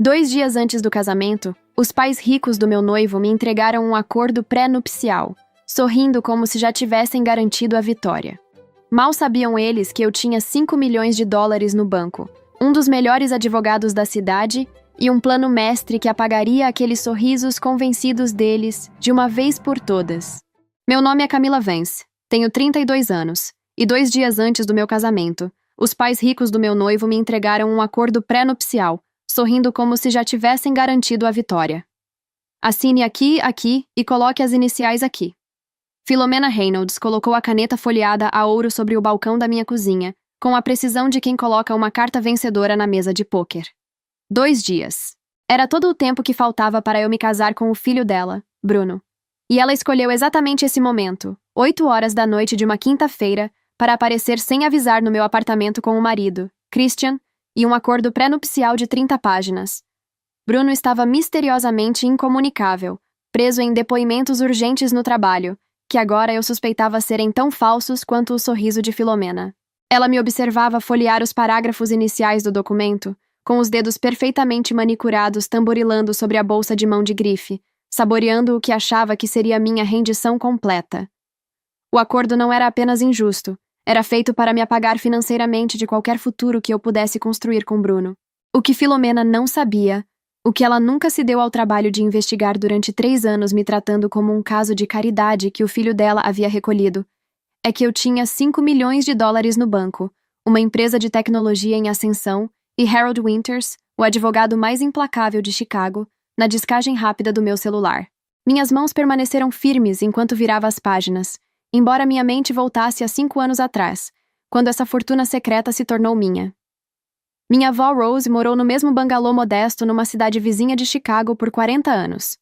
2 dias antes do casamento, os pais ricos do meu noivo me entregaram um acordo pré-nupcial, sorrindo como se já tivessem garantido a vitória. Mal sabiam eles que eu tinha 5 milhões de dólares no banco, um dos melhores advogados da cidade e um plano mestre que apagaria aqueles sorrisos convencidos deles de uma vez por todas. Meu nome é Camila Vance, tenho 32 anos, e 2 dias antes do meu casamento, os pais ricos do meu noivo me entregaram um acordo pré-nupcial, sorrindo como se já tivessem garantido a vitória. Assine aqui e coloque as iniciais aqui. Philomena Reynolds colocou a caneta folheada a ouro sobre o balcão da minha cozinha, com a precisão de quem coloca uma carta vencedora na mesa de pôquer. 2 dias. Era todo o tempo que faltava para eu me casar com o filho dela, Bruno. E ela escolheu exatamente esse momento, 8 horas da noite de uma quinta-feira, para aparecer sem avisar no meu apartamento com o marido, Christian, e um acordo pré-nupcial de 30 páginas. Bruno estava misteriosamente incomunicável, preso em depoimentos urgentes no trabalho, que agora eu suspeitava serem tão falsos quanto o sorriso de Philomena. Ela me observava folhear os parágrafos iniciais do documento, com os dedos perfeitamente manicurados tamborilando sobre a bolsa de mão de grife, saboreando o que achava que seria minha rendição completa. O acordo não era apenas injusto, era feito para me apagar financeiramente de qualquer futuro que eu pudesse construir com Bruno. O que Philomena não sabia, o que ela nunca se deu ao trabalho de investigar durante 3 anos me tratando como um caso de caridade que o filho dela havia recolhido, é que eu tinha 5 milhões de dólares no banco, uma empresa de tecnologia em ascensão, e Harold Winters, o advogado mais implacável de Chicago, na descagem rápida do meu celular. Minhas mãos permaneceram firmes enquanto virava as páginas, embora minha mente voltasse a 5 anos atrás, quando essa fortuna secreta se tornou minha. Minha avó Rose morou no mesmo bangalô modesto numa cidade vizinha de Chicago por 40 anos,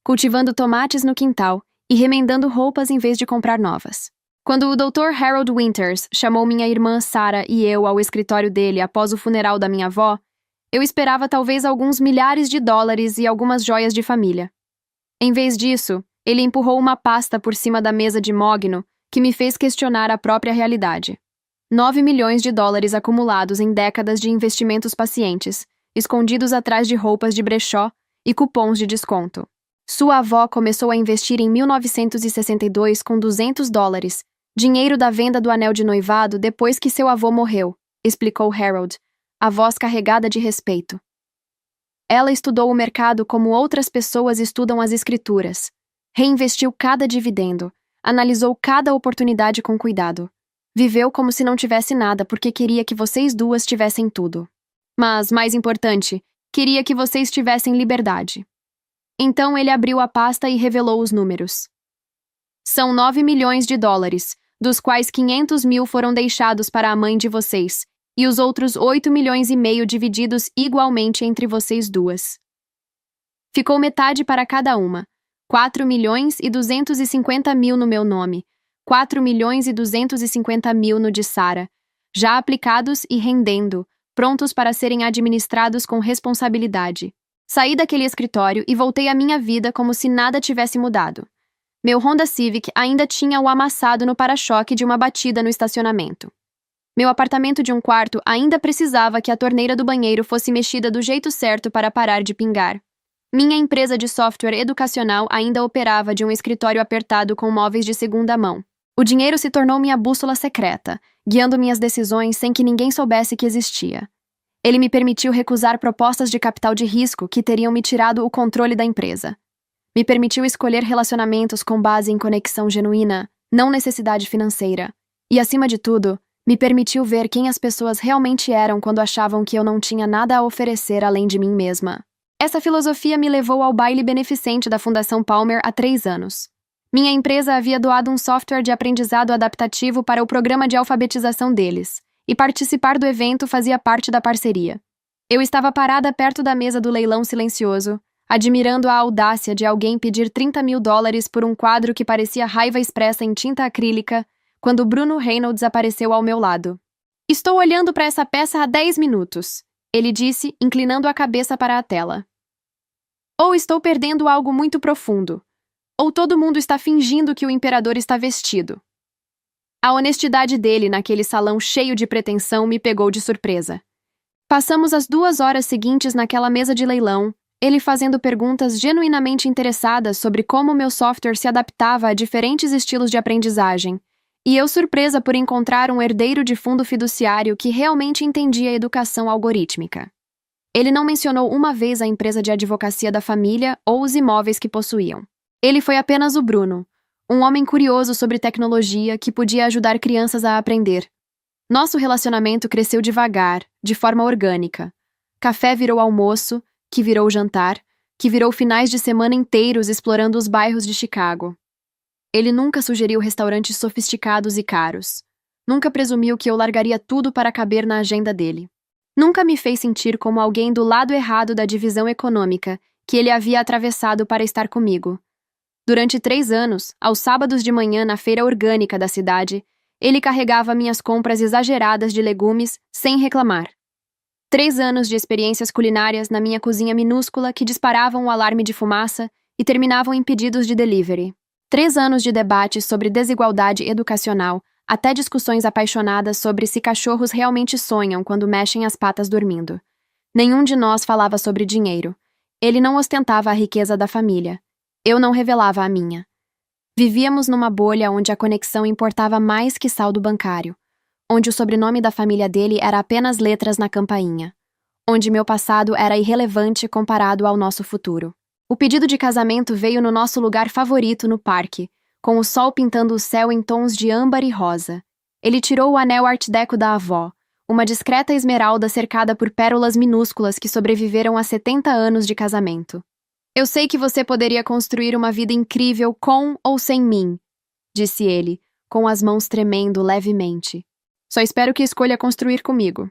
cultivando tomates no quintal e remendando roupas em vez de comprar novas. Quando o Dr. Harold Winters chamou minha irmã Sarah e eu ao escritório dele após o funeral da minha avó, eu esperava talvez alguns milhares de dólares e algumas joias de família. Em vez disso, ele empurrou uma pasta por cima da mesa de mogno que me fez questionar a própria realidade. 9 milhões de dólares acumulados em décadas de investimentos pacientes, escondidos atrás de roupas de brechó e cupons de desconto. Sua avó começou a investir em 1962 com 200 dólares, dinheiro da venda do anel de noivado depois que seu avô morreu, explicou Harold, a voz carregada de respeito. Ela estudou o mercado como outras pessoas estudam as escrituras. Reinvestiu cada dividendo, analisou cada oportunidade com cuidado. Viveu como se não tivesse nada porque queria que vocês duas tivessem tudo. Mas, mais importante, queria que vocês tivessem liberdade. Então ele abriu a pasta e revelou os números. São 9 milhões de dólares, dos quais 500 mil foram deixados para a mãe de vocês, e os outros 8 milhões e meio divididos igualmente entre vocês duas. Ficou metade para cada uma. 4 milhões e 250 mil no meu nome, 4 milhões e 250 mil no de Sarah, já aplicados e rendendo, prontos para serem administrados com responsabilidade. Saí daquele escritório e voltei à minha vida como se nada tivesse mudado. Meu Honda Civic ainda tinha o amassado no para-choque de uma batida no estacionamento. Meu apartamento de um quarto ainda precisava que a torneira do banheiro fosse mexida do jeito certo para parar de pingar. Minha empresa de software educacional ainda operava de um escritório apertado com móveis de segunda mão. O dinheiro se tornou minha bússola secreta, guiando minhas decisões sem que ninguém soubesse que existia. Ele me permitiu recusar propostas de capital de risco que teriam me tirado o controle da empresa. Me permitiu escolher relacionamentos com base em conexão genuína, não necessidade financeira. E, acima de tudo, me permitiu ver quem as pessoas realmente eram quando achavam que eu não tinha nada a oferecer além de mim mesma. Essa filosofia me levou ao baile beneficente da Fundação Palmer há 3 anos. Minha empresa havia doado um software de aprendizado adaptativo para o programa de alfabetização deles, e participar do evento fazia parte da parceria. Eu estava parada perto da mesa do leilão silencioso, admirando a audácia de alguém pedir 30 mil dólares por um quadro que parecia raiva expressa em tinta acrílica, quando Bruno Reynolds apareceu ao meu lado. Estou olhando para essa peça há 10 minutos, ele disse, inclinando a cabeça para a tela. Ou estou perdendo algo muito profundo, ou todo mundo está fingindo que o imperador está vestido. A honestidade dele naquele salão cheio de pretensão me pegou de surpresa. Passamos as 2 horas seguintes naquela mesa de leilão, ele fazendo perguntas genuinamente interessadas sobre como meu software se adaptava a diferentes estilos de aprendizagem, e eu surpresa por encontrar um herdeiro de fundo fiduciário que realmente entendia a educação algorítmica. Ele não mencionou uma vez a empresa de advocacia da família ou os imóveis que possuíam. Ele foi apenas o Bruno, um homem curioso sobre tecnologia que podia ajudar crianças a aprender. Nosso relacionamento cresceu devagar, de forma orgânica. Café virou almoço, que virou jantar, que virou finais de semana inteiros explorando os bairros de Chicago. Ele nunca sugeriu restaurantes sofisticados e caros. Nunca presumiu que eu largaria tudo para caber na agenda dele. Nunca me fez sentir como alguém do lado errado da divisão econômica que ele havia atravessado para estar comigo. Durante 3 anos, aos sábados de manhã na feira orgânica da cidade, ele carregava minhas compras exageradas de legumes sem reclamar. 3 anos de experiências culinárias na minha cozinha minúscula que disparavam o alarme de fumaça e terminavam em pedidos de delivery. 3 anos de debates sobre desigualdade educacional, até discussões apaixonadas sobre se cachorros realmente sonham quando mexem as patas dormindo. Nenhum de nós falava sobre dinheiro. Ele não ostentava a riqueza da família. Eu não revelava a minha. Vivíamos numa bolha onde a conexão importava mais que saldo bancário, onde o sobrenome da família dele era apenas letras na campainha, onde meu passado era irrelevante comparado ao nosso futuro. O pedido de casamento veio no nosso lugar favorito no parque, com o sol pintando o céu em tons de âmbar e rosa. Ele tirou o anel Art Deco da avó, uma discreta esmeralda cercada por pérolas minúsculas que sobreviveram a 70 anos de casamento. Eu sei que você poderia construir uma vida incrível com ou sem mim, disse ele, com as mãos tremendo levemente. Só espero que escolha construir comigo.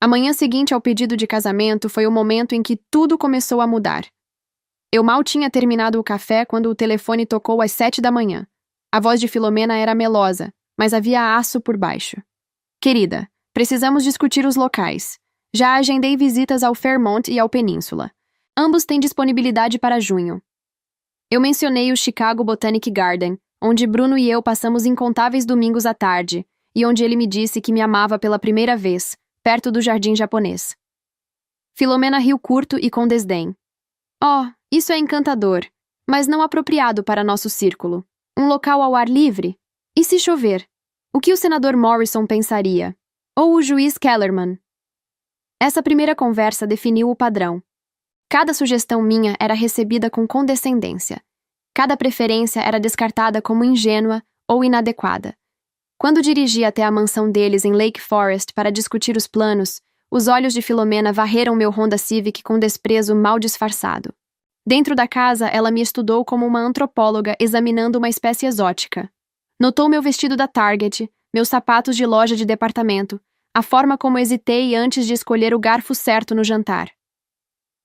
A manhã seguinte ao pedido de casamento foi o momento em que tudo começou a mudar. Eu mal tinha terminado o café quando o telefone tocou às 7 da manhã. A voz de Filomena era melosa, mas havia aço por baixo. Querida, precisamos discutir os locais. Já agendei visitas ao Fairmont e ao Península. Ambos têm disponibilidade para junho. Eu mencionei o Chicago Botanic Garden, onde Bruno e eu passamos incontáveis domingos à tarde, e onde ele me disse que me amava pela primeira vez, perto do jardim japonês. Filomena riu curto e com desdém. Oh, isso é encantador, mas não apropriado para nosso círculo. Um local ao ar livre? E se chover? O que o senador Morrison pensaria? Ou o juiz Kellerman? Essa primeira conversa definiu o padrão. Cada sugestão minha era recebida com condescendência. Cada preferência era descartada como ingênua ou inadequada. Quando dirigi até a mansão deles em Lake Forest para discutir os planos, os olhos de Filomena varreram meu Honda Civic com desprezo mal disfarçado. Dentro da casa, ela me estudou como uma antropóloga examinando uma espécie exótica. Notou meu vestido da Target, meus sapatos de loja de departamento, a forma como hesitei antes de escolher o garfo certo no jantar.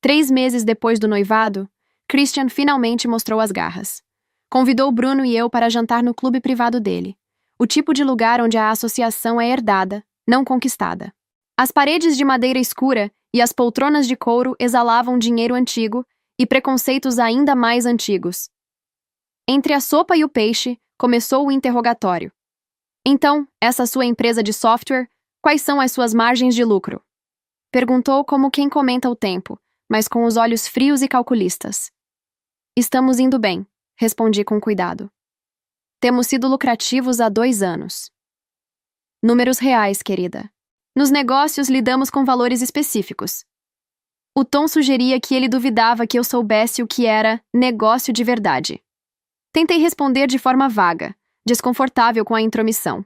3 meses depois do noivado, Christian finalmente mostrou as garras. Convidou Bruno e eu para jantar no clube privado dele, o tipo de lugar onde a associação é herdada, não conquistada. As paredes de madeira escura e as poltronas de couro exalavam dinheiro antigo e preconceitos ainda mais antigos. Entre a sopa e o peixe, começou o interrogatório. Então, essa sua empresa de software, quais são as suas margens de lucro? Perguntou como quem comenta o tempo, mas com os olhos frios e calculistas. Estamos indo bem, respondi com cuidado. Temos sido lucrativos há 2 anos. Números reais, querida. Nos negócios lidamos com valores específicos. O tom sugeria que ele duvidava que eu soubesse o que era negócio de verdade. Tentei responder de forma vaga, desconfortável com a intromissão.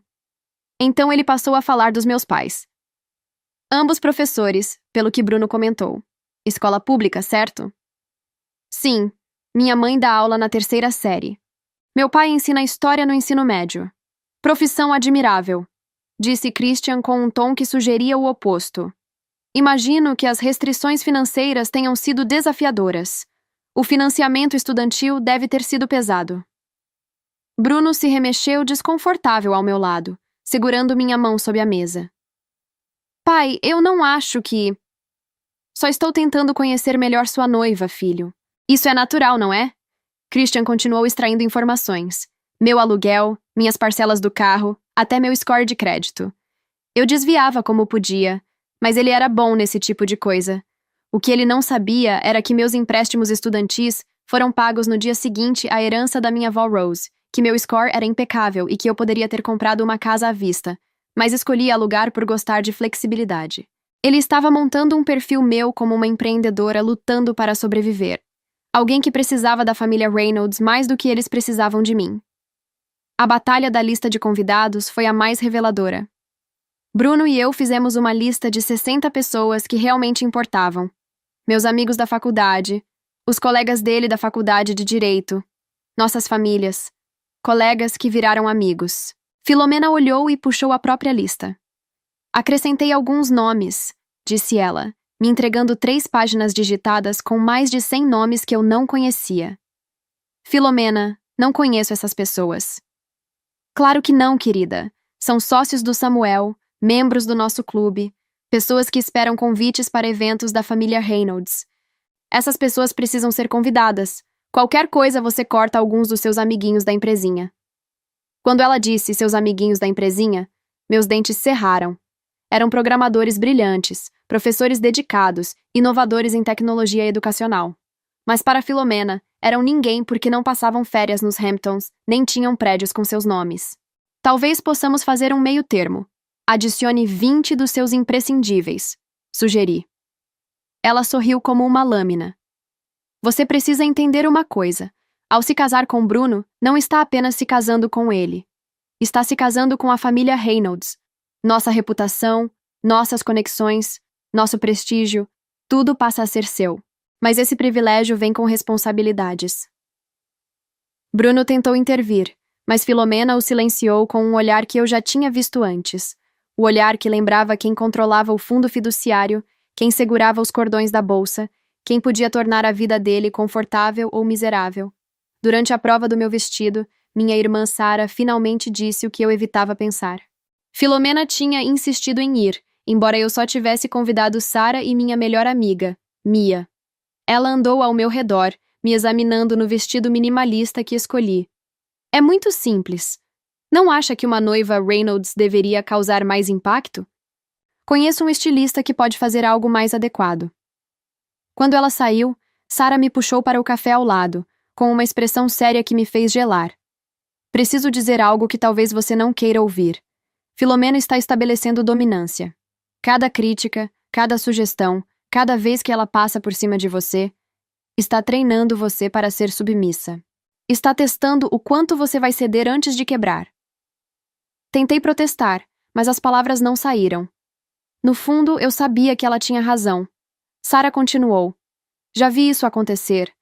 Então ele passou a falar dos meus pais. Ambos professores, pelo que Bruno comentou. Escola pública, certo? Sim, minha mãe dá aula na 3ª série. Meu pai ensina história no ensino médio. Profissão admirável, disse Christian com um tom que sugeria o oposto. Imagino que as restrições financeiras tenham sido desafiadoras. O financiamento estudantil deve ter sido pesado. Bruno se remexeu desconfortável ao meu lado, segurando minha mão sob a mesa. Pai, eu não acho que... Só estou tentando conhecer melhor sua noiva, filho. Isso é natural, não é? Christian continuou extraindo informações. Meu aluguel, minhas parcelas do carro, até meu score de crédito. Eu desviava como podia, Mas ele era bom nesse tipo de coisa. O que ele não sabia era que meus empréstimos estudantis foram pagos no dia seguinte à herança da minha avó Rose, que meu score era impecável e que eu poderia ter comprado uma casa à vista, mas escolhi alugar por gostar de flexibilidade. Ele estava montando um perfil meu como uma empreendedora lutando para sobreviver. Alguém que precisava da família Reynolds mais do que eles precisavam de mim. A batalha da lista de convidados foi a mais reveladora. Bruno e eu fizemos uma lista de 60 pessoas que realmente importavam. Meus amigos da faculdade, os colegas dele da faculdade de Direito, nossas famílias, colegas que viraram amigos. Filomena olhou e puxou a própria lista. Acrescentei alguns nomes, disse ela, me entregando 3 páginas digitadas com mais de 100 nomes que eu não conhecia. Filomena, não conheço essas pessoas. Claro que não, querida. São sócios do Samuel, membros do nosso clube, pessoas que esperam convites para eventos da família Reynolds. Essas pessoas precisam ser convidadas. Qualquer coisa você corta alguns dos seus amiguinhos da empresinha. Quando ela disse seus amiguinhos da empresinha, meus dentes cerraram. Eram programadores brilhantes, professores dedicados, inovadores em tecnologia educacional. Mas para Filomena, eram ninguém porque não passavam férias nos Hamptons, nem tinham prédios com seus nomes. Talvez possamos fazer um meio termo. Adicione 20 dos seus imprescindíveis, sugeri. Ela sorriu como uma lâmina. Você precisa entender uma coisa. Ao se casar com Bruno, não está apenas se casando com ele. Está se casando com a família Reynolds. Nossa reputação, nossas conexões, nosso prestígio, tudo passa a ser seu. Mas esse privilégio vem com responsabilidades. Bruno tentou intervir, mas Filomena o silenciou com um olhar que eu já tinha visto antes. O olhar que lembrava quem controlava o fundo fiduciário, quem segurava os cordões da bolsa, quem podia tornar a vida dele confortável ou miserável. Durante a prova do meu vestido, minha irmã Sara finalmente disse o que eu evitava pensar. Filomena tinha insistido em ir, embora eu só tivesse convidado Sara e minha melhor amiga, Mia. Ela andou ao meu redor, me examinando no vestido minimalista que escolhi. É muito simples. Não acha que uma noiva Reynolds deveria causar mais impacto? Conheço um estilista que pode fazer algo mais adequado. Quando ela saiu, Sara me puxou para o café ao lado, com uma expressão séria que me fez gelar. Preciso dizer algo que talvez você não queira ouvir. Filomena está estabelecendo dominância. Cada crítica, cada sugestão, cada vez que ela passa por cima de você, está treinando você para ser submissa. Está testando o quanto você vai ceder antes de quebrar. Tentei protestar, mas as palavras não saíram. No fundo, eu sabia que ela tinha razão. Sara continuou. Já vi isso acontecer.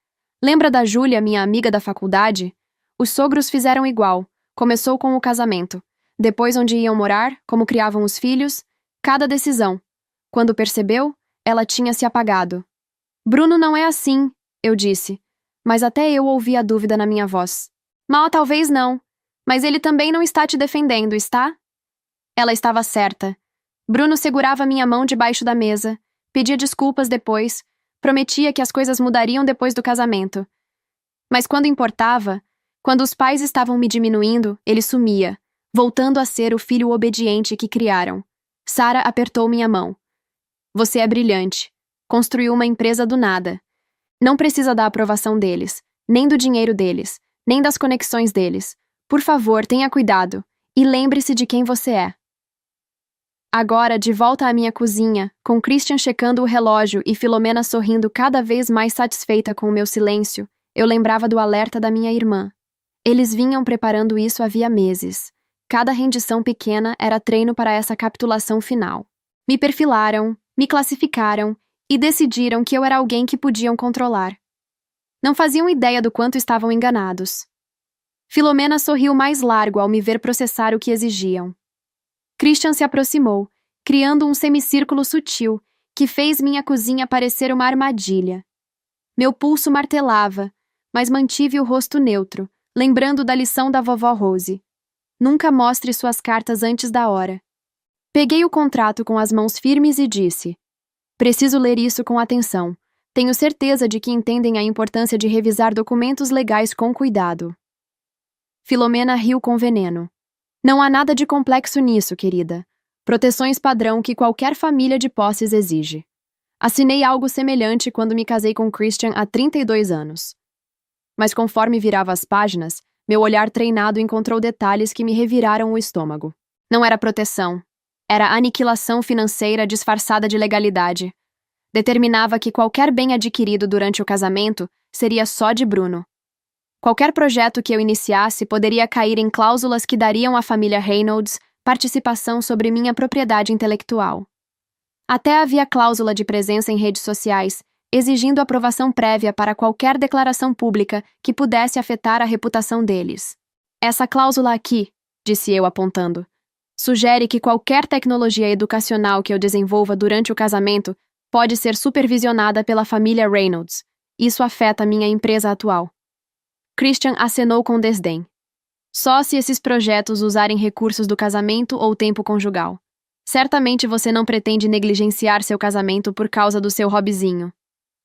Lembra da Júlia, minha amiga da faculdade? Os sogros fizeram igual. Começou com o casamento. Depois onde iam morar, como criavam os filhos, cada decisão. Quando percebeu, ela tinha se apagado. Bruno não é assim, eu disse, mas até eu ouvi a dúvida na minha voz. Mal, talvez não, mas ele também não está te defendendo, está? Ela estava certa. Bruno segurava minha mão debaixo da mesa, pedia desculpas depois, prometia que as coisas mudariam depois do casamento. Mas quando importava, quando os pais estavam me diminuindo, ele sumia, voltando a ser o filho obediente que criaram. Sara apertou minha mão. Você é brilhante. Construiu uma empresa do nada. Não precisa da aprovação deles, nem do dinheiro deles, nem das conexões deles. Por favor, tenha cuidado e lembre-se de quem você é. Agora, de volta à minha cozinha, com Christian checando o relógio e Filomena sorrindo cada vez mais satisfeita com o meu silêncio, eu lembrava do alerta da minha irmã. Eles vinham preparando isso havia meses. Cada rendição pequena era treino para essa capitulação final. Me perfilaram, me classificaram e decidiram que eu era alguém que podiam controlar. Não faziam ideia do quanto estavam enganados. Filomena sorriu mais largo ao me ver processar o que exigiam. Christian se aproximou, criando um semicírculo sutil que fez minha cozinha parecer uma armadilha. Meu pulso martelava, mas mantive o rosto neutro, lembrando da lição da vovó Rose. Nunca mostre suas cartas antes da hora. Peguei o contrato com as mãos firmes e disse: preciso ler isso com atenção. Tenho certeza de que entendem a importância de revisar documentos legais com cuidado. Filomena riu com veneno. Não há nada de complexo nisso, querida. Proteções padrão que qualquer família de posses exige. Assinei algo semelhante quando me casei com Christian há 32 anos. Mas conforme virava as páginas, meu olhar treinado encontrou detalhes que me reviraram o estômago. Não era proteção. Era aniquilação financeira disfarçada de legalidade. Determinava que qualquer bem adquirido durante o casamento seria só de Bruno. Qualquer projeto que eu iniciasse poderia cair em cláusulas que dariam à família Reynolds participação sobre minha propriedade intelectual. Até havia cláusula de presença em redes sociais, exigindo aprovação prévia para qualquer declaração pública que pudesse afetar a reputação deles. Essa cláusula aqui, disse eu apontando, sugere que qualquer tecnologia educacional que eu desenvolva durante o casamento pode ser supervisionada pela família Reynolds. Isso afeta minha empresa atual. Christian acenou com desdém. Só se esses projetos usarem recursos do casamento ou tempo conjugal. Certamente você não pretende negligenciar seu casamento por causa do seu hobbyzinho.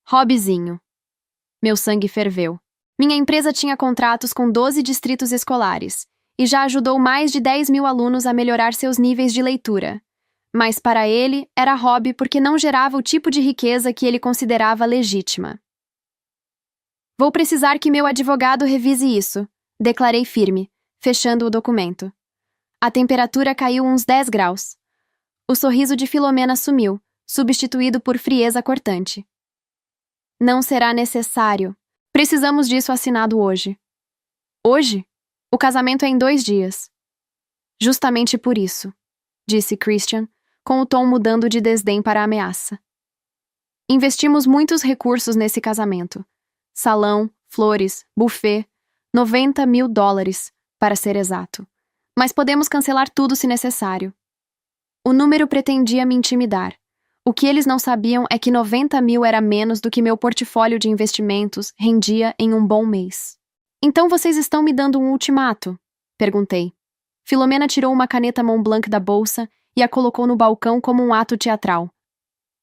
Hobbyzinho. Meu sangue ferveu. Minha empresa tinha contratos com 12 distritos escolares e já ajudou mais de 10 mil alunos a melhorar seus níveis de leitura. Mas para ele, era hobby porque não gerava o tipo de riqueza que ele considerava legítima. Vou precisar que meu advogado revise isso, declarei firme, fechando o documento. A temperatura caiu uns 10 graus. O sorriso de Filomena sumiu, substituído por frieza cortante. Não será necessário. Precisamos disso assinado hoje. Hoje? O casamento é em 2 dias. Justamente por isso, disse Christian, com o tom mudando de desdém para ameaça. Investimos muitos recursos nesse casamento. Salão, flores, buffet, $90 mil, para ser exato. Mas podemos cancelar tudo se necessário. O número pretendia me intimidar. O que eles não sabiam é que 90 mil era menos do que meu portfólio de investimentos rendia em um bom mês. Então vocês estão me dando um ultimato? Perguntei. Filomena tirou uma caneta Montblanc da bolsa e a colocou no balcão como um ato teatral.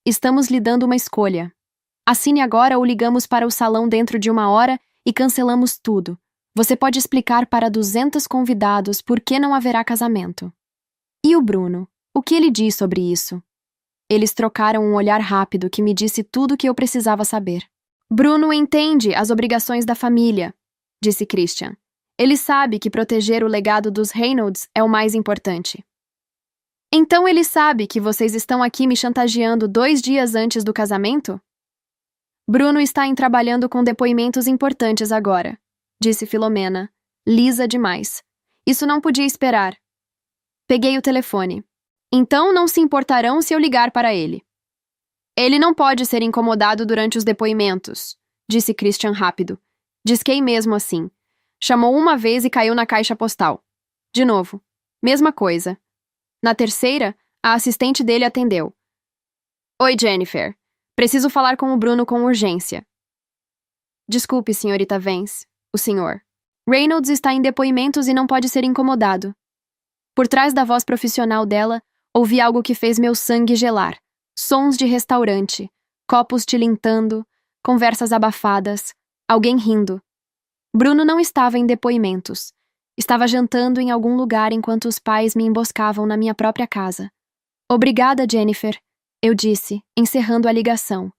Estamos lhe dando uma escolha. Assine agora ou ligamos para o salão dentro de 1 hora e cancelamos tudo. Você pode explicar para 200 convidados por que não haverá casamento. E o Bruno? O que ele diz sobre isso? Eles trocaram um olhar rápido que me disse tudo o que eu precisava saber. Bruno entende as obrigações da família, disse Christian. Ele sabe que proteger o legado dos Reynolds é o mais importante. Então ele sabe que vocês estão aqui me chantageando 2 dias antes do casamento? Bruno está trabalhando com depoimentos importantes agora, disse Filomena, lisa demais. Isso não podia esperar. Peguei o telefone. Então não se importarão se eu ligar para ele. Ele não pode ser incomodado durante os depoimentos, disse Christian rápido. Disquei mesmo assim. Chamou uma vez e caiu na caixa postal. De novo. Mesma coisa. Na terceira, a assistente dele atendeu. Oi, Jennifer. Preciso falar com o Bruno com urgência. Desculpe, senhorita Vance. O senhor. Reynolds está em depoimentos e não pode ser incomodado. Por trás da voz profissional dela, ouvi algo que fez meu sangue gelar. Sons de restaurante, copos tilintando, conversas abafadas, alguém rindo. Bruno não estava em depoimentos. Estava jantando em algum lugar enquanto os pais me emboscavam na minha própria casa. Obrigada, Jennifer, eu disse, encerrando a ligação.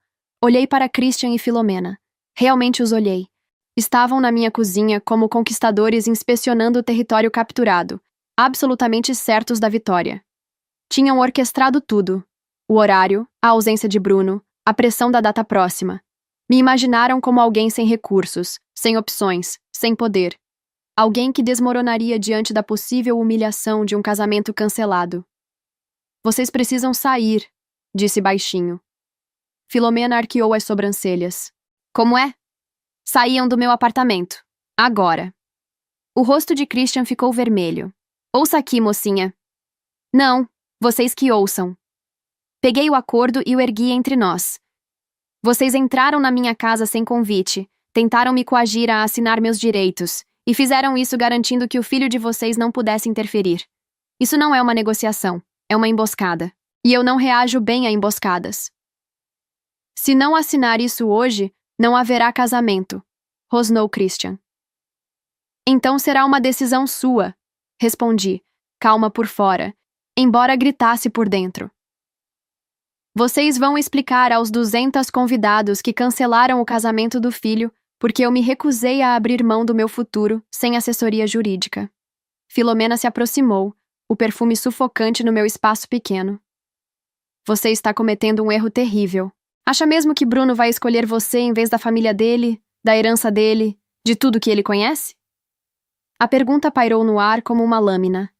Olhei para Christian e Filomena. Realmente os olhei. Estavam na minha cozinha como conquistadores inspecionando o território capturado, absolutamente certos da vitória. Tinham orquestrado tudo. O horário, a ausência de Bruno, a pressão da data próxima. Me imaginaram como alguém sem recursos, sem opções, sem poder. Alguém que desmoronaria diante da possível humilhação de um casamento cancelado. Vocês precisam sair, disse baixinho. Filomena arqueou as sobrancelhas. Como é? Saíam do meu apartamento. Agora. O rosto de Christian ficou vermelho. Ouça aqui, mocinha. Não, vocês que ouçam. Peguei o acordo e o ergui entre nós. Vocês entraram na minha casa sem convite, tentaram me coagir a assinar meus direitos, e fizeram isso garantindo que o filho de vocês não pudesse interferir. Isso não é uma negociação, é uma emboscada. E eu não reajo bem a emboscadas. Se não assinar isso hoje, não haverá casamento, rosnou Christian. Então será uma decisão sua, respondi, calma por fora, embora gritasse por dentro. Vocês vão explicar aos 200 convidados que cancelaram o casamento do filho porque eu me recusei a abrir mão do meu futuro sem assessoria jurídica. Filomena se aproximou, o perfume sufocante no meu espaço pequeno. Você está cometendo um erro terrível. Acha mesmo que Bruno vai escolher você em vez da família dele, da herança dele, de tudo que ele conhece? A pergunta pairou no ar como uma lâmina.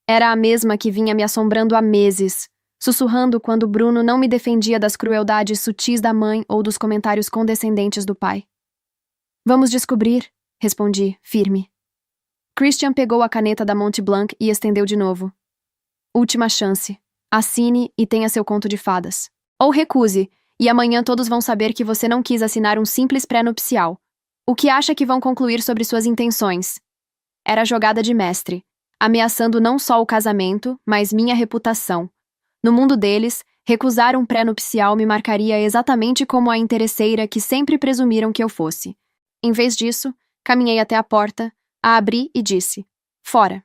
Era a mesma que vinha me assombrando há meses, sussurrando quando Bruno não me defendia das crueldades sutis da mãe ou dos comentários condescendentes do pai. Vamos descobrir, respondi, firme. Christian pegou a caneta da Mont Blanc e estendeu de novo. Última chance. Assine e tenha seu conto de fadas. Ou recuse, e amanhã todos vão saber que você não quis assinar um simples pré-nupcial. O que acha que vão concluir sobre suas intenções? Era jogada de mestre, ameaçando não só o casamento, mas minha reputação. No mundo deles, recusar um pré-nupcial me marcaria exatamente como a interesseira que sempre presumiram que eu fosse. Em vez disso, caminhei até a porta, a abri e disse: fora.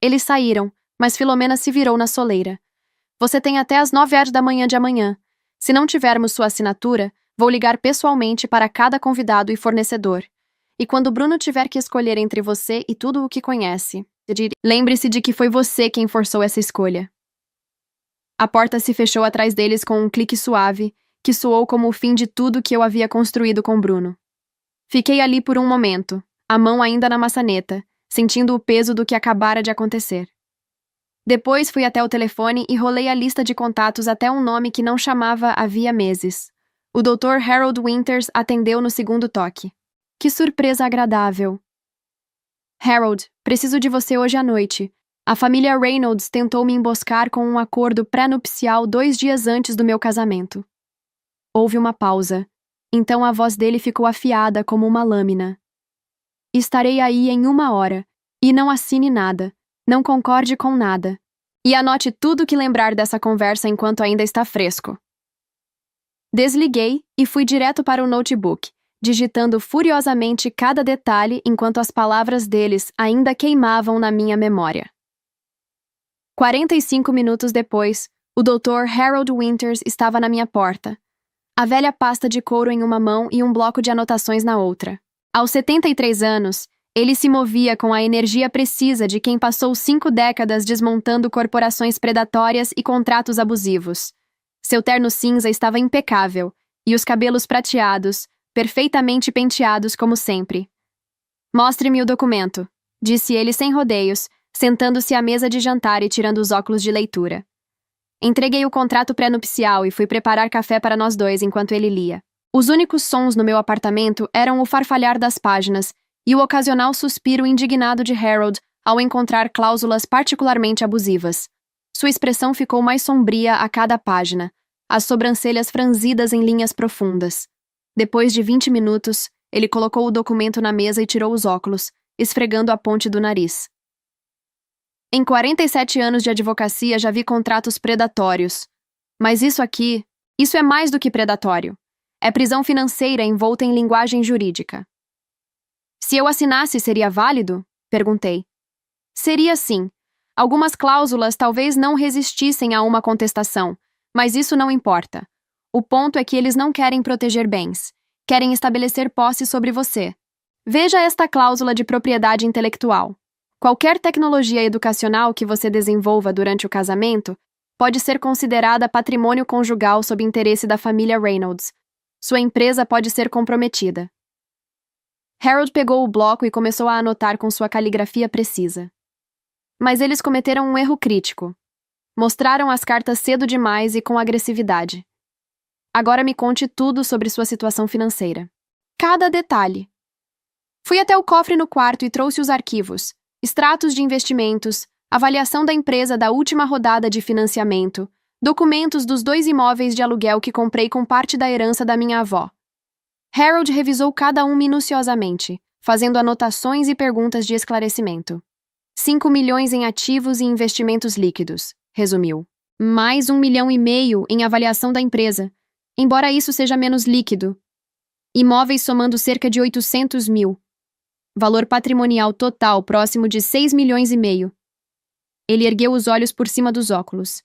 Eles saíram, mas Filomena se virou na soleira. Você tem até às 9h da manhã de amanhã. Se não tivermos sua assinatura, vou ligar pessoalmente para cada convidado e fornecedor. E quando Bruno tiver que escolher entre você e tudo o que conhece, lembre-se de que foi você quem forçou essa escolha. A porta se fechou atrás deles com um clique suave, que soou como o fim de tudo que eu havia construído com Bruno. Fiquei ali por um momento, a mão ainda na maçaneta, sentindo o peso do que acabara de acontecer. Depois fui até o telefone e rolei a lista de contatos até um nome que não chamava havia meses. O Dr. Harold Winters atendeu no segundo toque. Que surpresa agradável! Harold, preciso de você hoje à noite. A família Reynolds tentou me emboscar com um acordo pré-nupcial 2 dias antes do meu casamento. Houve uma pausa. Então a voz dele ficou afiada como uma lâmina. Estarei aí em 1 hora. E não assine nada. Não concorde com nada. E anote tudo que lembrar dessa conversa enquanto ainda está fresco. Desliguei e fui direto para o notebook, digitando furiosamente cada detalhe enquanto as palavras deles ainda queimavam na minha memória. 45 minutos depois, o Dr. Harold Winters estava na minha porta, a velha pasta de couro em uma mão e um bloco de anotações na outra. Aos 73 anos, ele se movia com a energia precisa de quem passou 5 décadas desmontando corporações predatórias e contratos abusivos. Seu terno cinza estava impecável, e os cabelos prateados, perfeitamente penteados como sempre. Mostre-me o documento, disse ele sem rodeios, sentando-se à mesa de jantar e tirando os óculos de leitura. Entreguei o contrato pré-nupcial e fui preparar café para nós dois enquanto ele lia. Os únicos sons no meu apartamento eram o farfalhar das páginas e o ocasional suspiro indignado de Harold ao encontrar cláusulas particularmente abusivas. Sua expressão ficou mais sombria a cada página, as sobrancelhas franzidas em linhas profundas. Depois de 20 minutos, ele colocou o documento na mesa e tirou os óculos, esfregando a ponte do nariz. Em 47 anos de advocacia já vi contratos predatórios. Mas isso é mais do que predatório. É prisão financeira envolta em linguagem jurídica. Se eu assinasse, seria válido? Perguntei. Seria sim. Algumas cláusulas talvez não resistissem a uma contestação, mas isso não importa. O ponto é que eles não querem proteger bens. Querem estabelecer posse sobre você. Veja esta cláusula de propriedade intelectual. Qualquer tecnologia educacional que você desenvolva durante o casamento pode ser considerada patrimônio conjugal sob interesse da família Reynolds. Sua empresa pode ser comprometida. Harold pegou o bloco e começou a anotar com sua caligrafia precisa. Mas eles cometeram um erro crítico. Mostraram as cartas cedo demais e com agressividade. Agora me conte tudo sobre sua situação financeira. Cada detalhe. Fui até o cofre no quarto e trouxe os arquivos, extratos de investimentos, avaliação da empresa da última rodada de financiamento, documentos dos 2 imóveis de aluguel que comprei com parte da herança da minha avó. Harold revisou cada um minuciosamente, fazendo anotações e perguntas de esclarecimento. 5 milhões em ativos e investimentos líquidos, resumiu. Mais 1,5 milhão em avaliação da empresa, embora isso seja menos líquido. Imóveis somando cerca de 800 mil. Valor patrimonial total próximo de 6,5 milhões. Ele ergueu os olhos por cima dos óculos.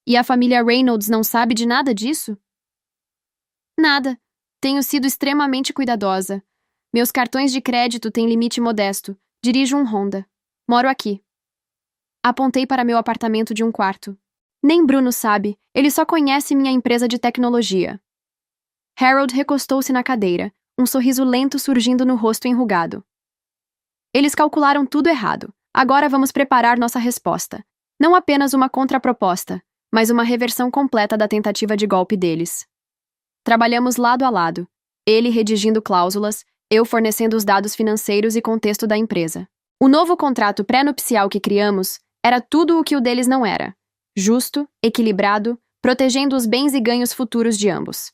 E a família Reynolds não sabe de nada disso? Nada. Tenho sido extremamente cuidadosa. Meus cartões de crédito têm limite modesto. Dirijo um Honda. Moro aqui. Apontei para meu apartamento de um quarto. Nem Bruno sabe, ele só conhece minha empresa de tecnologia. Harold recostou-se na cadeira, um sorriso lento surgindo no rosto enrugado. Eles calcularam tudo errado. Agora vamos preparar nossa resposta. Não apenas uma contraproposta, mas uma reversão completa da tentativa de golpe deles. Trabalhamos lado a lado, ele redigindo cláusulas, eu fornecendo os dados financeiros e contexto da empresa. O novo contrato pré-nupcial que criamos era tudo o que o deles não era. Justo, equilibrado, protegendo os bens e ganhos futuros de ambos.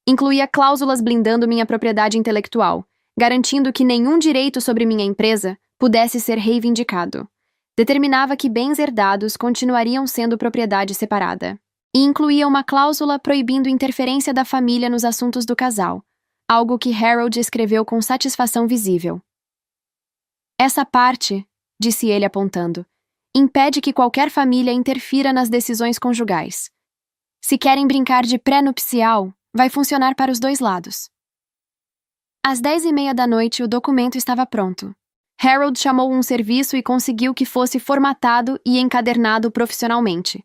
Incluía cláusulas blindando minha propriedade intelectual, garantindo que nenhum direito sobre minha empresa pudesse ser reivindicado. Determinava que bens herdados continuariam sendo propriedade separada. E incluía uma cláusula proibindo interferência da família nos assuntos do casal, algo que Harold escreveu com satisfação visível. Essa parte, disse ele apontando, impede que qualquer família interfira nas decisões conjugais. Se querem brincar de pré-nupcial, vai funcionar para os dois lados. Às 10h30 da noite, o documento estava pronto. Harold chamou um serviço e conseguiu que fosse formatado e encadernado profissionalmente.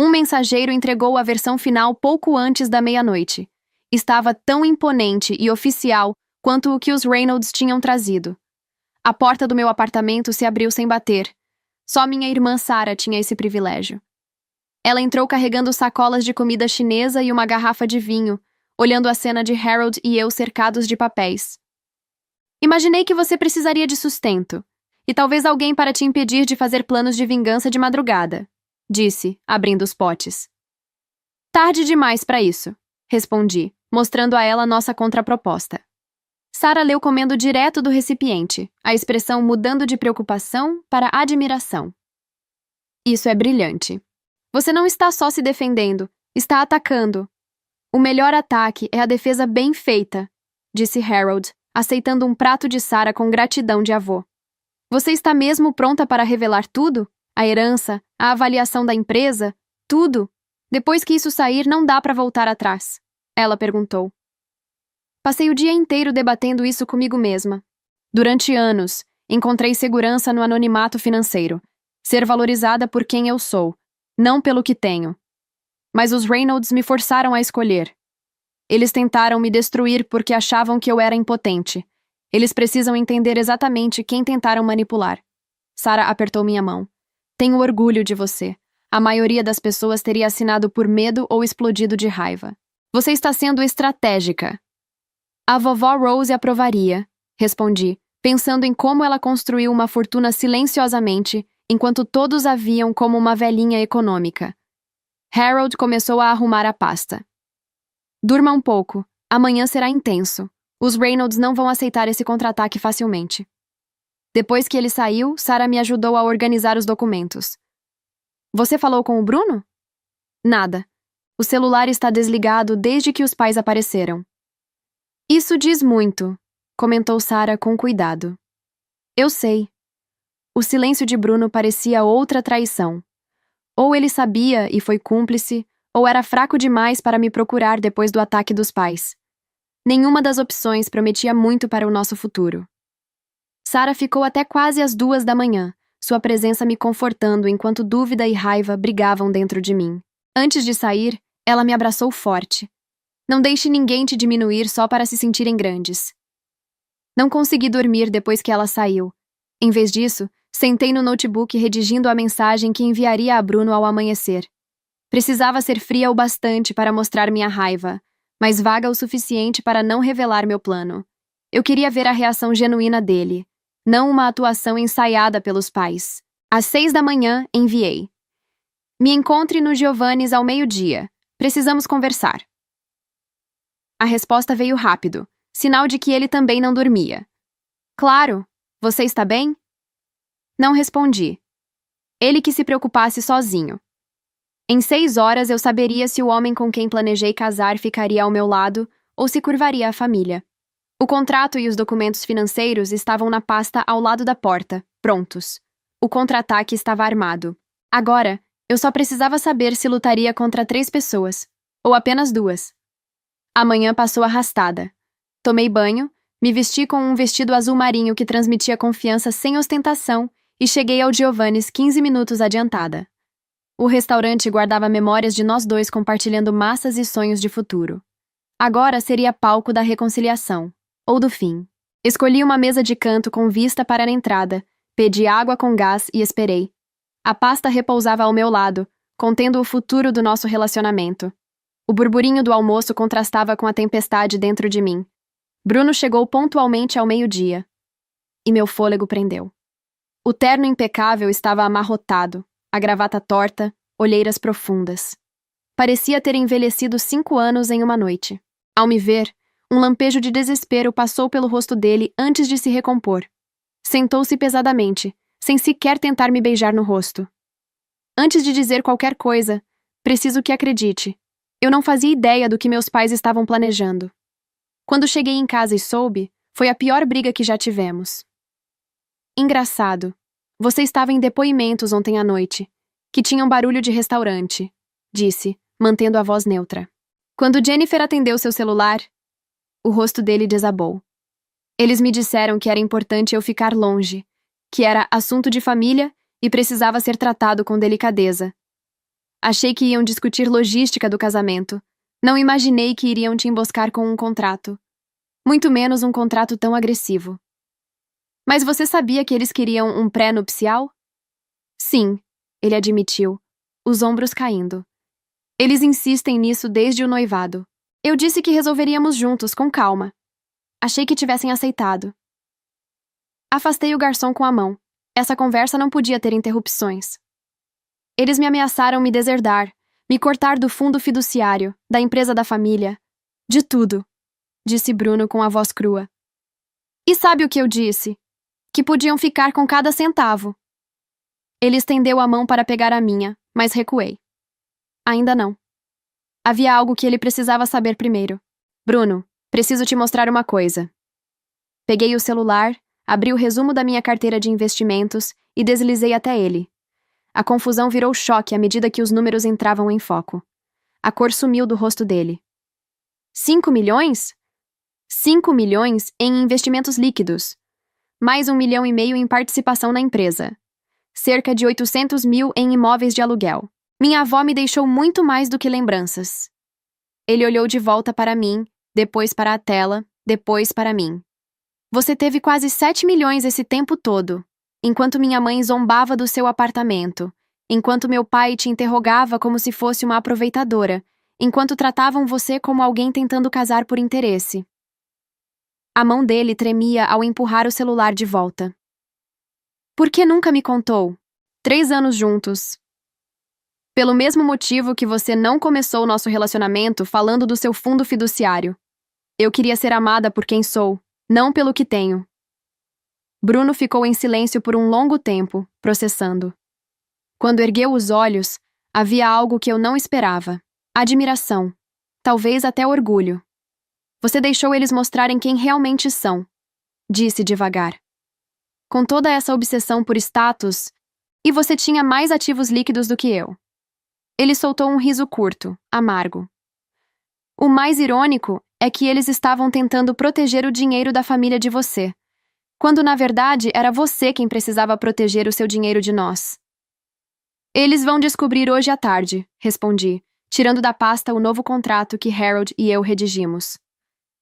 Um mensageiro entregou a versão final pouco antes da meia-noite. Estava tão imponente e oficial quanto o que os Reynolds tinham trazido. A porta do meu apartamento se abriu sem bater. Só minha irmã Sarah tinha esse privilégio. Ela entrou carregando sacolas de comida chinesa e uma garrafa de vinho, olhando a cena de Harold e eu cercados de papéis. Imaginei que você precisaria de sustento, e talvez alguém para te impedir de fazer planos de vingança de madrugada, disse, abrindo os potes. Tarde demais para isso, respondi, mostrando a ela nossa contraproposta. Sarah leu comendo direto do recipiente, a expressão mudando de preocupação para admiração. Isso é brilhante. Você não está só se defendendo, está atacando. O melhor ataque é a defesa bem feita, disse Harold, aceitando um prato de Sarah com gratidão de avô. Você está mesmo pronta para revelar tudo? A herança, a avaliação da empresa, tudo? Depois que isso sair, não dá para voltar atrás, ela perguntou. Passei o dia inteiro debatendo isso comigo mesma. Durante anos, encontrei segurança no anonimato financeiro, ser valorizada por quem eu sou, não pelo que tenho. Mas os Reynolds me forçaram a escolher. Eles tentaram me destruir porque achavam que eu era impotente. Eles precisam entender exatamente quem tentaram manipular. Sarah apertou minha mão. Tenho orgulho de você. A maioria das pessoas teria assinado por medo ou explodido de raiva. Você está sendo estratégica. A vovó Rose aprovaria, respondi, pensando em como ela construiu uma fortuna silenciosamente, enquanto todos a viam como uma velhinha econômica. Harold começou a arrumar a pasta. Durma um pouco. Amanhã será intenso. Os Reynolds não vão aceitar esse contra-ataque facilmente. Depois que ele saiu, Sarah me ajudou a organizar os documentos. Você falou com o Bruno? Nada. O celular está desligado desde que os pais apareceram. Isso diz muito, comentou Sarah com cuidado. Eu sei. O silêncio de Bruno parecia outra traição. Ou ele sabia e foi cúmplice, ou era fraco demais para me procurar depois do ataque dos pais. Nenhuma das opções prometia muito para o nosso futuro. Sarah ficou até quase às 2h, sua presença me confortando enquanto dúvida e raiva brigavam dentro de mim. Antes de sair, ela me abraçou forte. Não deixe ninguém te diminuir só para se sentirem grandes. Não consegui dormir depois que ela saiu. Em vez disso, sentei no notebook redigindo a mensagem que enviaria a Bruno ao amanhecer. Precisava ser fria o bastante para mostrar minha raiva, mas vaga o suficiente para não revelar meu plano. Eu queria ver a reação genuína dele, não uma atuação ensaiada pelos pais. Às 6h, enviei. Me encontre no Giovanni's ao meio-dia. Precisamos conversar. A resposta veio rápido, sinal de que ele também não dormia. Claro, você está bem? Não respondi. Ele que se preocupasse sozinho. Em 6 horas eu saberia se o homem com quem planejei casar ficaria ao meu lado ou se curvaria a família. O contrato e os documentos financeiros estavam na pasta ao lado da porta, prontos. O contra-ataque estava armado. Agora, eu só precisava saber se lutaria contra 3 pessoas, ou apenas 2. A manhã passou arrastada. Tomei banho, me vesti com um vestido azul marinho que transmitia confiança sem ostentação e cheguei ao Giovanni's 15 minutos adiantada. O restaurante guardava memórias de nós dois compartilhando massas e sonhos de futuro. Agora seria palco da reconciliação, ou do fim. Escolhi uma mesa de canto com vista para a entrada, pedi água com gás e esperei. A pasta repousava ao meu lado, contendo o futuro do nosso relacionamento. O burburinho do almoço contrastava com a tempestade dentro de mim. Bruno chegou pontualmente ao meio-dia. E meu fôlego prendeu. O terno impecável estava amarrotado, a gravata torta, olheiras profundas. Parecia ter envelhecido 5 anos em uma noite. Ao me ver, um lampejo de desespero passou pelo rosto dele antes de se recompor. Sentou-se pesadamente, sem sequer tentar me beijar no rosto. Antes de dizer qualquer coisa, preciso que acredite. Eu não fazia ideia do que meus pais estavam planejando. Quando cheguei em casa e soube, foi a pior briga que já tivemos. Engraçado. Você estava em depoimentos ontem à noite, que tinham barulho de restaurante, disse, mantendo a voz neutra. Quando Jennifer atendeu seu celular, o rosto dele desabou. Eles me disseram que era importante eu ficar longe, que era assunto de família e precisava ser tratado com delicadeza. Achei que iam discutir logística do casamento. Não imaginei que iriam te emboscar com um contrato. Muito menos um contrato tão agressivo. Mas você sabia que eles queriam um pré-nupcial? Sim, ele admitiu, os ombros caindo. Eles insistem nisso desde o noivado. Eu disse que resolveríamos juntos, com calma. Achei que tivessem aceitado. Afastei o garçom com a mão. Essa conversa não podia ter interrupções. Eles me ameaçaram me deserdar, me cortar do fundo fiduciário, da empresa da família. De tudo, disse Bruno com a voz crua. E sabe o que eu disse? Que podiam ficar com cada centavo. Ele estendeu a mão para pegar a minha, mas recuei. Ainda não. Havia algo que ele precisava saber primeiro. Bruno, preciso te mostrar uma coisa. Peguei o celular, abri o resumo da minha carteira de investimentos e deslizei até ele. A confusão virou choque à medida que os números entravam em foco. A cor sumiu do rosto dele. 5 milhões? 5 milhões em investimentos líquidos. Mais 1,5 milhão em participação na empresa. Cerca de 800 mil em imóveis de aluguel. Minha avó me deixou muito mais do que lembranças. Ele olhou de volta para mim, depois para a tela, depois para mim. Você teve quase 7 milhões esse tempo todo, enquanto minha mãe zombava do seu apartamento, enquanto meu pai te interrogava como se fosse uma aproveitadora, enquanto tratavam você como alguém tentando casar por interesse. A mão dele tremia ao empurrar o celular de volta. Por que nunca me contou? 3 anos juntos. Pelo mesmo motivo que você não começou o nosso relacionamento falando do seu fundo fiduciário. Eu queria ser amada por quem sou, não pelo que tenho. Bruno ficou em silêncio por um longo tempo, processando. Quando ergueu os olhos, havia algo que eu não esperava. Admiração. Talvez até orgulho. Você deixou eles mostrarem quem realmente são, disse devagar. Com toda essa obsessão por status, e você tinha mais ativos líquidos do que eu. Ele soltou um riso curto, amargo. O mais irônico é que eles estavam tentando proteger o dinheiro da família de você, quando na verdade era você quem precisava proteger o seu dinheiro de nós. Eles vão descobrir hoje à tarde, respondi, tirando da pasta o novo contrato que Harold e eu redigimos.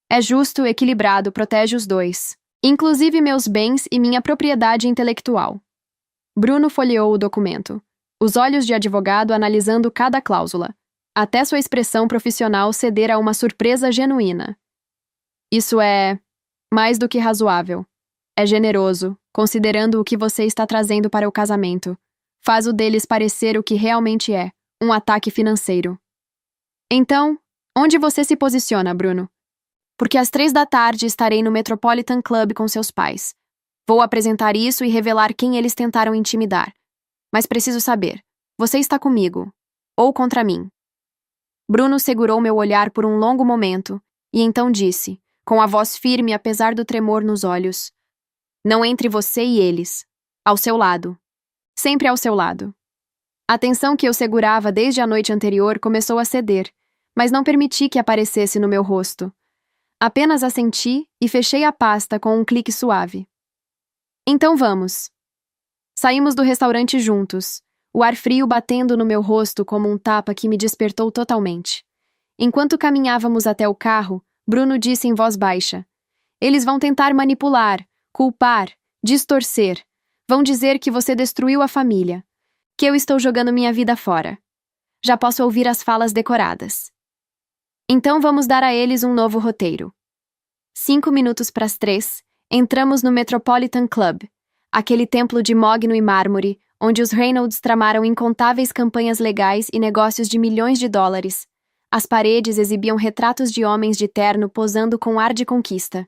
É justo, equilibrado, protege os dois, inclusive meus bens e minha propriedade intelectual. Bruno folheou o documento, os olhos de advogado analisando cada cláusula, até sua expressão profissional ceder a uma surpresa genuína. Isso é mais do que razoável. É generoso, considerando o que você está trazendo para o casamento. Faz o deles parecer o que realmente é, um ataque financeiro. Então, onde você se posiciona, Bruno? Porque às 3 da tarde estarei no Metropolitan Club com seus pais. Vou apresentar isso e revelar quem eles tentaram intimidar. Mas preciso saber, você está comigo, ou contra mim? Bruno segurou meu olhar por um longo momento, e então disse, com a voz firme apesar do tremor nos olhos, não entre você e eles. Ao seu lado. sempre ao seu lado. A tensão que eu segurava desde a noite anterior começou a ceder, mas não permiti que aparecesse no meu rosto. Apenas assenti e fechei a pasta com um clique suave. Então vamos. Saímos do restaurante juntos, o ar frio batendo no meu rosto como um tapa que me despertou totalmente. Enquanto caminhávamos até o carro, Bruno disse em voz baixa: "Eles vão tentar manipular, culpar, distorcer. Vão dizer que você destruiu a família, que eu estou jogando minha vida fora. Já posso ouvir as falas decoradas. Então vamos dar a eles um novo roteiro." 3:05, entramos no Metropolitan Club, aquele templo de mogno e mármore, onde os Reynolds tramaram incontáveis campanhas legais e negócios de milhões de dólares. As paredes exibiam retratos de homens de terno posando com ar de conquista.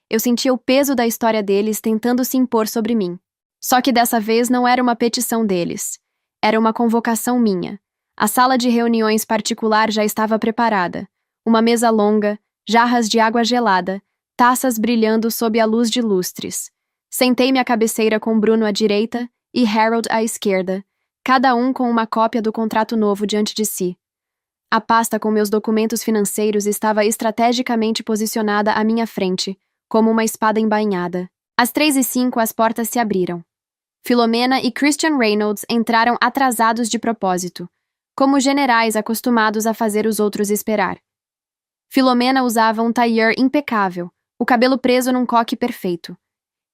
Eu sentia o peso da história deles tentando se impor sobre mim. Só que dessa vez não era uma petição deles. Era uma convocação minha. A sala de reuniões particular já estava preparada. Uma mesa longa, jarras de água gelada, taças brilhando sob a luz de lustres. Sentei-me à cabeceira com Bruno à direita e Harold à esquerda, cada um com uma cópia do contrato novo diante de si. A pasta com meus documentos financeiros estava estrategicamente posicionada à minha frente, como uma espada embainhada. Às 3:05 as portas se abriram. Filomena e Christian Reynolds entraram atrasados de propósito, como generais acostumados a fazer os outros esperar. Filomena usava um tailleur impecável, o cabelo preso num coque perfeito.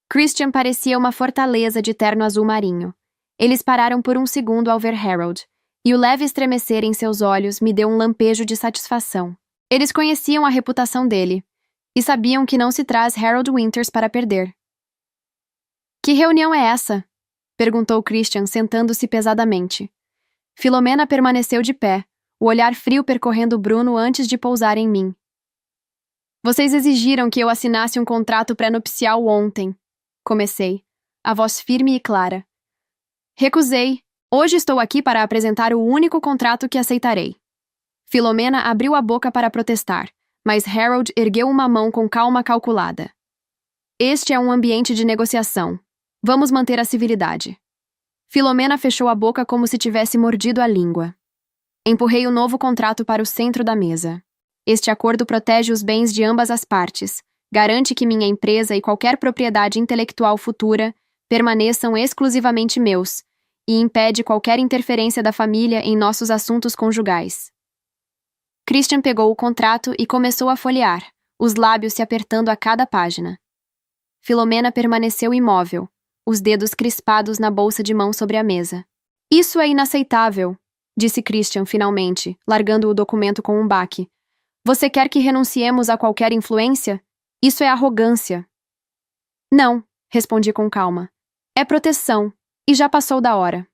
Christian parecia uma fortaleza de terno azul marinho. Eles pararam por um segundo ao ver Harold, e o leve estremecer em seus olhos me deu um lampejo de satisfação. Eles conheciam a reputação dele, e sabiam que não se traz Harold Winters para perder. "Que reunião é essa?" perguntou Christian, sentando-se pesadamente. Filomena permaneceu de pé, o olhar frio percorrendo Bruno antes de pousar em mim. "Vocês exigiram que eu assinasse um contrato pré-nupcial ontem", comecei, a voz firme e clara. "Recusei. Hoje estou aqui para apresentar o único contrato que aceitarei." Filomena abriu a boca para protestar, mas Harold ergueu uma mão com calma calculada. "Este é um ambiente de negociação. Vamos manter a civilidade." Filomena fechou a boca como se tivesse mordido a língua. Empurrei o novo contrato para o centro da mesa. "Este acordo protege os bens de ambas as partes, garante que minha empresa e qualquer propriedade intelectual futura permaneçam exclusivamente meus, e impede qualquer interferência da família em nossos assuntos conjugais." Christian pegou o contrato e começou a folhear, os lábios se apertando a cada página. Filomena permaneceu imóvel, os dedos crispados na bolsa de mão sobre a mesa. "Isso é inaceitável", disse Christian finalmente, largando o documento com um baque. "Você quer que renunciemos a qualquer influência? Isso é arrogância." "Não", respondi com calma. "É proteção, e já passou da hora."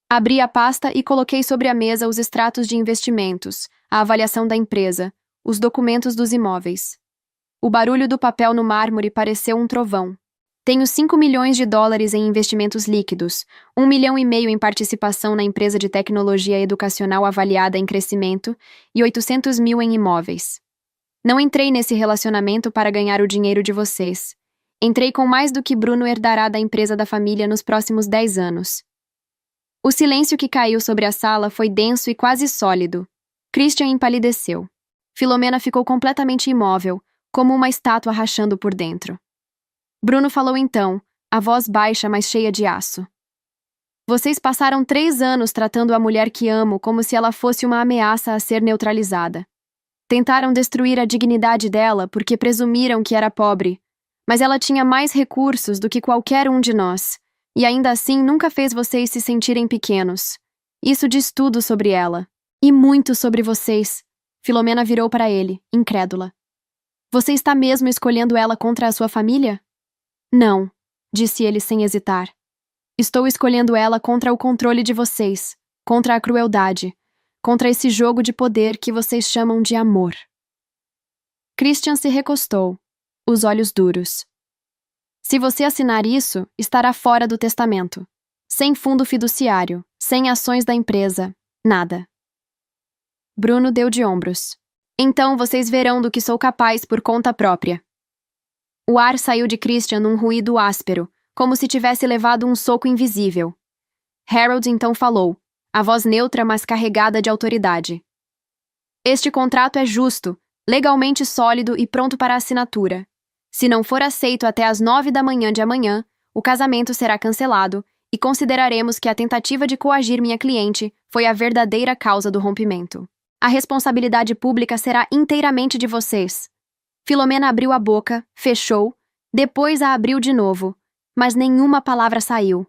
Abri a pasta e coloquei sobre a mesa os extratos de investimentos, a avaliação da empresa, os documentos dos imóveis. O barulho do papel no mármore pareceu um trovão. "Tenho 5 milhões de dólares em investimentos líquidos, 1,5 milhão em participação na empresa de tecnologia educacional avaliada em crescimento e 800 mil em imóveis. Não entrei nesse relacionamento para ganhar o dinheiro de vocês. Entrei com mais do que Bruno herdará da empresa da família nos próximos 10 anos." O silêncio que caiu sobre a sala foi denso e quase sólido. Christian empalideceu. Filomena ficou completamente imóvel, como uma estátua rachando por dentro. Bruno falou então, a voz baixa, mas cheia de aço. "Vocês passaram 3 anos tratando a mulher que amo como se ela fosse uma ameaça a ser neutralizada. Tentaram destruir a dignidade dela porque presumiram que era pobre, mas ela tinha mais recursos do que qualquer um de nós, e ainda assim nunca fez vocês se sentirem pequenos. Isso diz tudo sobre ela. E muito sobre vocês." Filomena virou para ele, incrédula. "Você está mesmo escolhendo ela contra a sua família?" "Não", disse ele sem hesitar. "Estou escolhendo ela contra o controle de vocês, contra a crueldade, contra esse jogo de poder que vocês chamam de amor." Christian se recostou, os olhos duros. "Se você assinar isso, estará fora do testamento. Sem fundo fiduciário, sem ações da empresa, nada." Bruno deu de ombros. "Então vocês verão do que sou capaz por conta própria." O ar saiu de Christian num ruído áspero, como se tivesse levado um soco invisível. Harold então falou, a voz neutra mas carregada de autoridade. Este contrato é justo, legalmente sólido e pronto para assinatura. Se não for aceito até às 9 da manhã de amanhã, o casamento será cancelado e consideraremos que a tentativa de coagir minha cliente foi a verdadeira causa do rompimento. A responsabilidade pública será inteiramente de vocês. Filomena abriu a boca, fechou, depois a abriu de novo, mas nenhuma palavra saiu.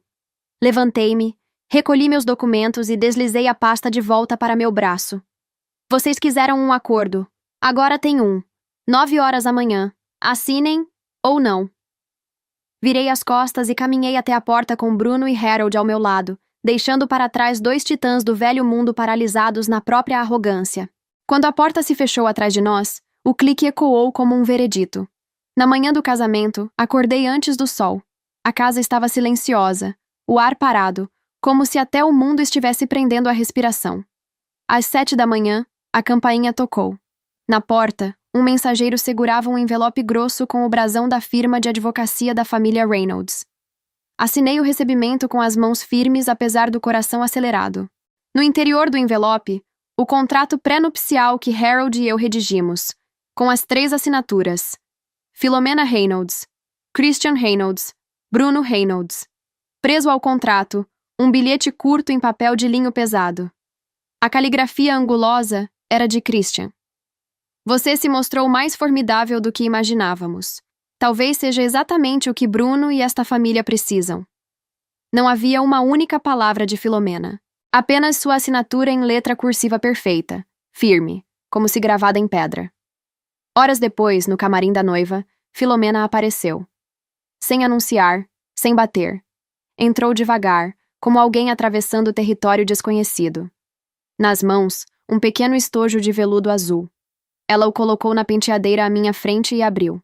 Levantei-me, recolhi meus documentos e deslizei a pasta de volta para meu braço. Vocês quiseram um acordo. Agora tem um. 9 horas amanhã. Assinem ou não. Virei as costas e caminhei até a porta com Bruno e Harold ao meu lado, deixando para trás 2 titãs do velho mundo paralisados na própria arrogância. Quando a porta se fechou atrás de nós, o clique ecoou como um veredito. Na manhã do casamento, acordei antes do sol. A casa estava silenciosa, o ar parado, como se até o mundo estivesse prendendo a respiração. Às 7 da manhã, a campainha tocou. Na porta, um mensageiro segurava um envelope grosso com o brasão da firma de advocacia da família Reynolds. Assinei o recebimento com as mãos firmes apesar do coração acelerado. No interior do envelope, o contrato pré-nupcial que Harold e eu redigimos, com as 3 assinaturas. Filomena Reynolds, Christian Reynolds, Bruno Reynolds. Preso ao contrato, um bilhete curto em papel de linho pesado. A caligrafia angulosa era de Christian. Você se mostrou mais formidável do que imaginávamos. Talvez seja exatamente o que Bruno e esta família precisam. Não havia uma única palavra de Filomena. Apenas sua assinatura em letra cursiva perfeita, firme, como se gravada em pedra. Horas depois, no camarim da noiva, Filomena apareceu. Sem anunciar, sem bater. Entrou devagar, como alguém atravessando território desconhecido. Nas mãos, um pequeno estojo de veludo azul. Ela o colocou na penteadeira à minha frente e abriu.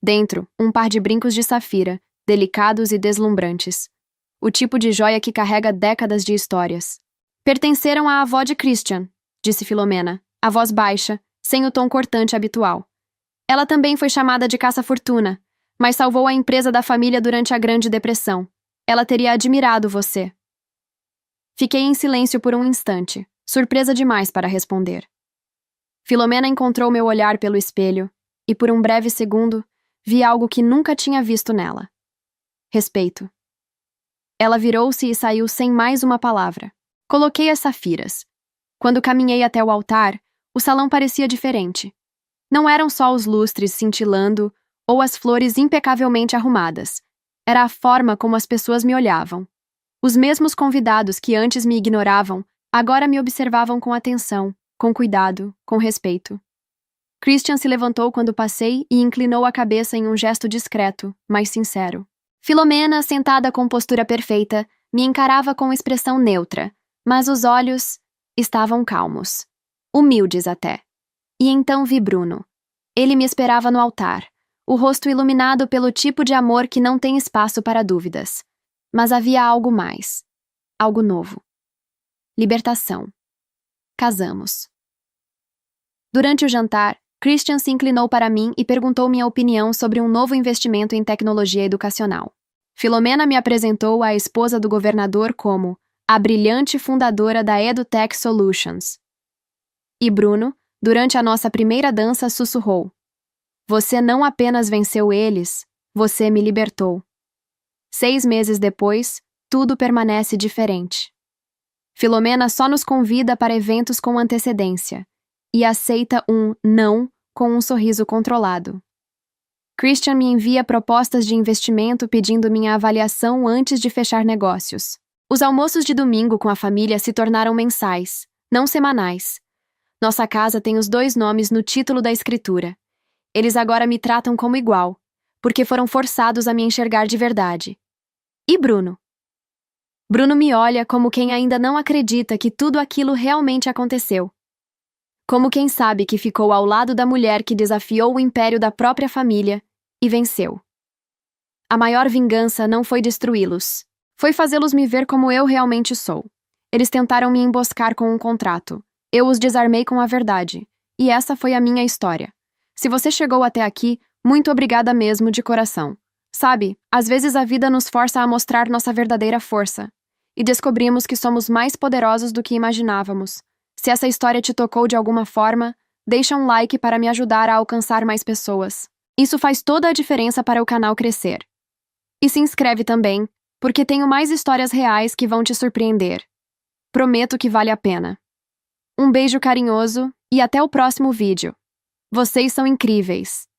Dentro, um par de brincos de safira, delicados e deslumbrantes. O tipo de joia que carrega décadas de histórias. Pertenceram à avó de Christian, disse Filomena, a voz baixa, sem o tom cortante habitual. Ela também foi chamada de caça-fortuna, mas salvou a empresa da família durante a Grande Depressão. Ela teria admirado você. Fiquei em silêncio por um instante, surpresa demais para responder. Filomena encontrou meu olhar pelo espelho, e por um breve segundo, vi algo que nunca tinha visto nela. Respeito. Ela virou-se e saiu sem mais uma palavra. Coloquei as safiras. Quando caminhei até o altar, o salão parecia diferente. Não eram só os lustres cintilando ou as flores impecavelmente arrumadas. Era a forma como as pessoas me olhavam. Os mesmos convidados que antes me ignoravam, agora me observavam com atenção, com cuidado, com respeito. Christian se levantou quando passei e inclinou a cabeça em um gesto discreto, mas sincero. Filomena, sentada com postura perfeita, me encarava com expressão neutra, mas os olhos estavam calmos. Humildes até. E então vi Bruno. Ele me esperava no altar, o rosto iluminado pelo tipo de amor que não tem espaço para dúvidas. Mas havia algo mais. Algo novo. Libertação. Casamos. Durante o jantar, Christian se inclinou para mim e perguntou minha opinião sobre um novo investimento em tecnologia educacional. Filomena me apresentou a esposa do governador como a brilhante fundadora da EduTech Solutions. E Bruno, durante a nossa primeira dança, sussurrou: Você não apenas venceu eles, você me libertou. 6 meses depois, tudo permanece diferente. Filomena só nos convida para eventos com antecedência e aceita um não com um sorriso controlado. Christian me envia propostas de investimento pedindo minha avaliação antes de fechar negócios. Os almoços de domingo com a família se tornaram mensais, não semanais. Nossa casa tem os 2 nomes no título da escritura. Eles agora me tratam como igual, porque foram forçados a me enxergar de verdade. E Bruno? Bruno me olha como quem ainda não acredita que tudo aquilo realmente aconteceu. Como quem sabe que ficou ao lado da mulher que desafiou o império da própria família e venceu. A maior vingança não foi destruí-los, foi fazê-los me ver como eu realmente sou. Eles tentaram me emboscar com um contrato. Eu os desarmei com a verdade. E essa foi a minha história. Se você chegou até aqui, muito obrigada mesmo de coração. Sabe, às vezes a vida nos força a mostrar nossa verdadeira força. E descobrimos que somos mais poderosos do que imaginávamos. Se essa história te tocou de alguma forma, deixa um like para me ajudar a alcançar mais pessoas. Isso faz toda a diferença para o canal crescer. E se inscreve também, porque tenho mais histórias reais que vão te surpreender. Prometo que vale a pena. Um beijo carinhoso e até o próximo vídeo. Vocês são incríveis!